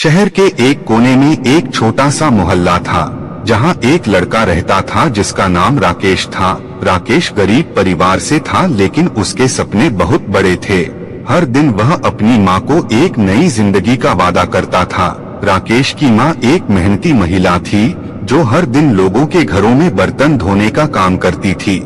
शहर के एक कोने में एक छोटा सा मोहल्ला था, जहां एक लड़का रहता था जिसका नाम राकेश था। राकेश गरीब परिवार से था, लेकिन उसके सपने बहुत बड़े थे। हर दिन वह अपनी माँ को एक नई जिंदगी का वादा करता था। राकेश की माँ एक मेहनती महिला थी, जो हर दिन लोगों के घरों में बर्तन धोने का काम करती थी।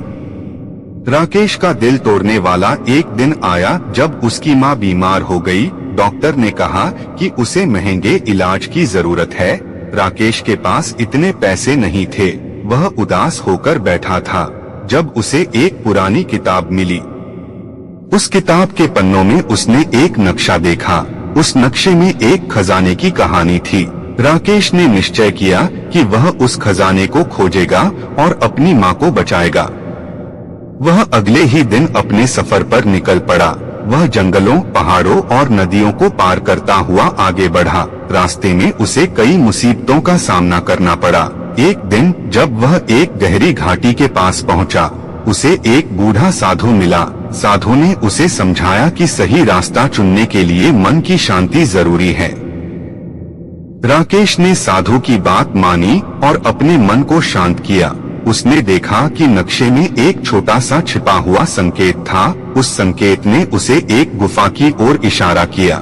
राकेश का दिल तोड़ने वाला एक दिन आया जब उसकी माँ बीमार हो गई। डॉक्टर ने कहा कि उसे महंगे इलाज की जरूरत है। राकेश के पास इतने पैसे नहीं थे। वह उदास होकर बैठा था जब उसे एक पुरानी किताब मिली। उस किताब के पन्नों में उसने एक नक्शा देखा। उस नक्शे में एक खजाने की कहानी थी। राकेश ने निश्चय किया कि वह उस खजाने को खोजेगा और अपनी माँ को बचाएगा। वह अगले ही दिन अपने सफर पर निकल पड़ा। वह जंगलों, पहाड़ों और नदियों को पार करता हुआ आगे बढ़ा। रास्ते में उसे कई मुसीबतों का सामना करना पड़ा। एक दिन जब वह एक गहरी घाटी के पास पहुंचा, उसे एक बूढ़ा साधु मिला। साधु ने उसे समझाया कि सही रास्ता चुनने के लिए मन की शांति जरूरी है। राकेश ने साधु की बात मानी और अपने मन को शांत किया। उसने देखा कि नक्शे में एक छोटा सा छिपा हुआ संकेत था। उस संकेत ने उसे एक गुफा की ओर इशारा किया।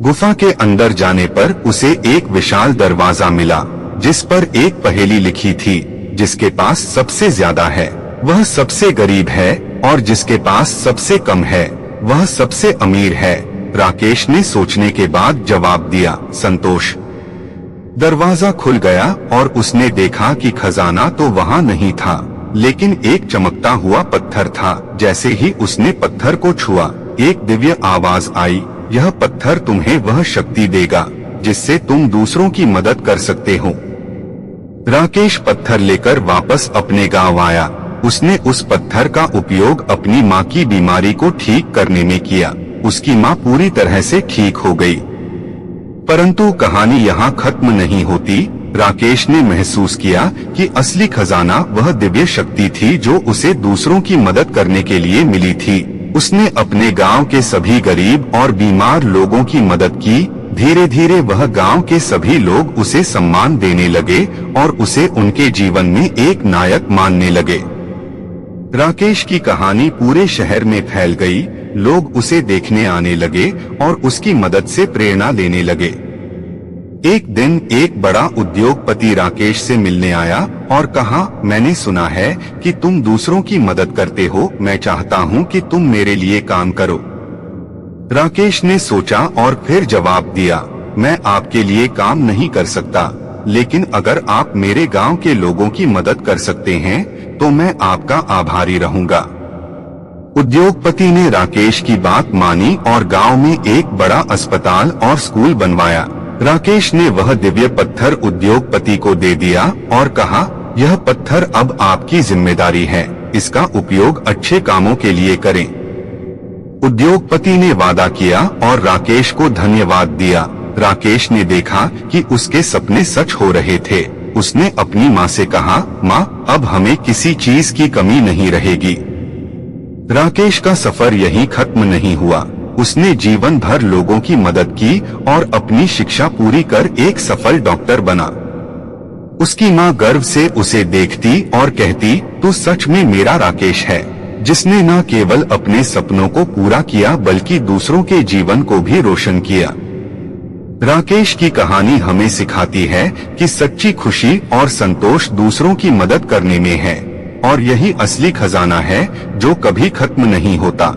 गुफा के अंदर जाने पर उसे एक विशाल दरवाजा मिला, जिस पर एक पहेली लिखी थी। जिसके पास सबसे ज्यादा है वह सबसे गरीब है, और जिसके पास सबसे कम है वह सबसे अमीर है। राकेश ने सोचने के बाद जवाब दिया, संतोष। दरवाजा खुल गया और उसने देखा कि खजाना तो वहाँ नहीं था, लेकिन एक चमकता हुआ पत्थर था। जैसे ही उसने पत्थर को छुआ, एक दिव्य आवाज आई, यह पत्थर तुम्हें वह शक्ति देगा जिससे तुम दूसरों की मदद कर सकते हो। राकेश पत्थर लेकर वापस अपने गांव आया। उसने उस पत्थर का उपयोग अपनी माँ की बीमारी को ठीक करने में किया। उसकी माँ पूरी तरह से ठीक हो गई। परंतु कहानी यहाँ खत्म नहीं होती। राकेश ने महसूस किया कि असली खजाना वह दिव्य शक्ति थी जो उसे दूसरों की मदद करने के लिए मिली थी। उसने अपने गांव के सभी गरीब और बीमार लोगों की मदद की। धीरे धीरे वह गांव के सभी लोग उसे सम्मान देने लगे और उसे उनके जीवन में एक नायक मानने लगे। राकेश की कहानी पूरे शहर में फैल गई। लोग उसे देखने आने लगे और उसकी मदद से प्रेरणा लेने लगे। एक दिन एक बड़ा उद्योगपति राकेश से मिलने आया और कहा, मैंने सुना है कि तुम दूसरों की मदद करते हो। मैं चाहता हूँ कि तुम मेरे लिए काम करो। राकेश ने सोचा और फिर जवाब दिया, मैं आपके लिए काम नहीं कर सकता, लेकिन अगर आप मेरे गांव के लोगों की मदद कर सकते हैं तो मैं आपका आभारी रहूंगा। उद्योगपति ने राकेश की बात मानी और गांव में एक बड़ा अस्पताल और स्कूल बनवाया। राकेश ने वह दिव्य पत्थर उद्योगपति को दे दिया और कहा, यह पत्थर अब आपकी जिम्मेदारी है, इसका उपयोग अच्छे कामों के लिए करें। उद्योगपति ने वादा किया और राकेश को धन्यवाद दिया। राकेश ने देखा कि उसके सपने सच हो रहे थे। उसने अपनी माँ से कहा, माँ, अब हमें किसी चीज की कमी नहीं रहेगी। राकेश का सफर यहीं खत्म नहीं हुआ। उसने जीवन भर लोगों की मदद की और अपनी शिक्षा पूरी कर एक सफल डॉक्टर बना। उसकी माँ गर्व से उसे देखती और कहती, तू सच में मेरा राकेश है, जिसने न केवल अपने सपनों को पूरा किया बल्कि दूसरों के जीवन को भी रोशन किया। राकेश की कहानी हमें सिखाती है कि सच्ची खुशी और संतोष दूसरों की मदद करने में है, और यही असली खजाना है जो कभी खत्म नहीं होता।